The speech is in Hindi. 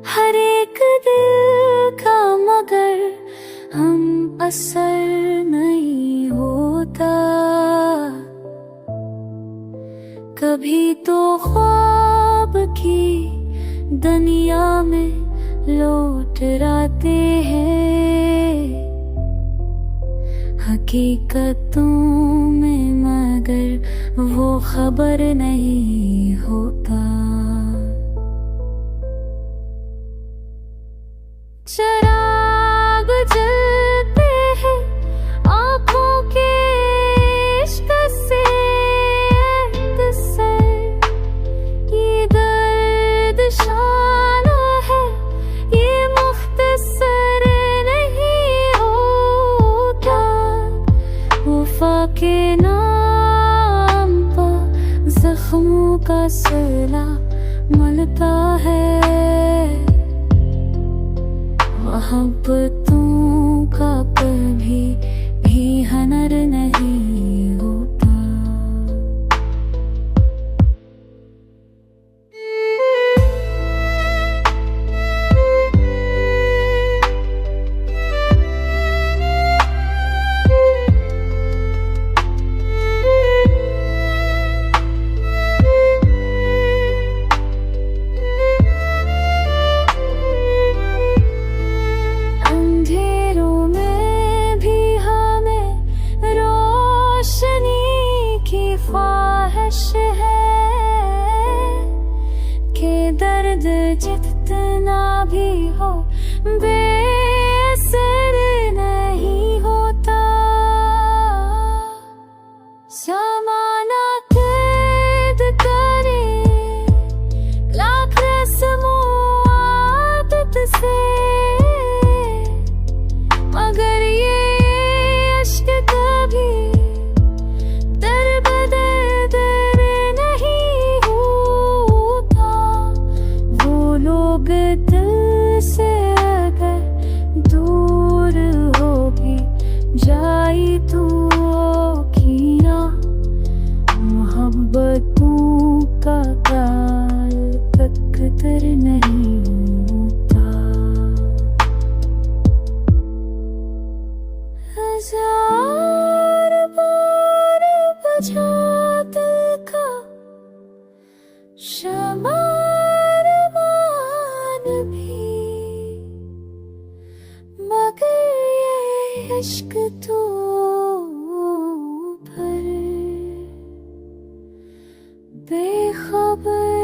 हर एक दिल का, मगर हम असर नहीं होता। कभी तो ख्वाब की दुनिया में लौट आते हैं, हकीकतों में मगर वो खबर नहीं होता। चिराग जलते हैं आँखों के इश्क से, ये दर्द शाना है, ये मुख्तसर नहीं होता। वफा के नाम पर जख्मों का सिला मलता है, मोहब्बतों का कभी भी हनर नहीं होता। ख्वाहिश है कि दर्द जितना भी हो बेअसर नहीं होता। ज़माना कैद करे लाख रस्मों आदत से, मगर ये इश्क कभी दिल से अगर दूर हो भी जाई तू खीरा, मोहब्बतों का काल तकदर नहीं होता। हजार बार बजा दिल का शमा इश्क तो पर बेखबर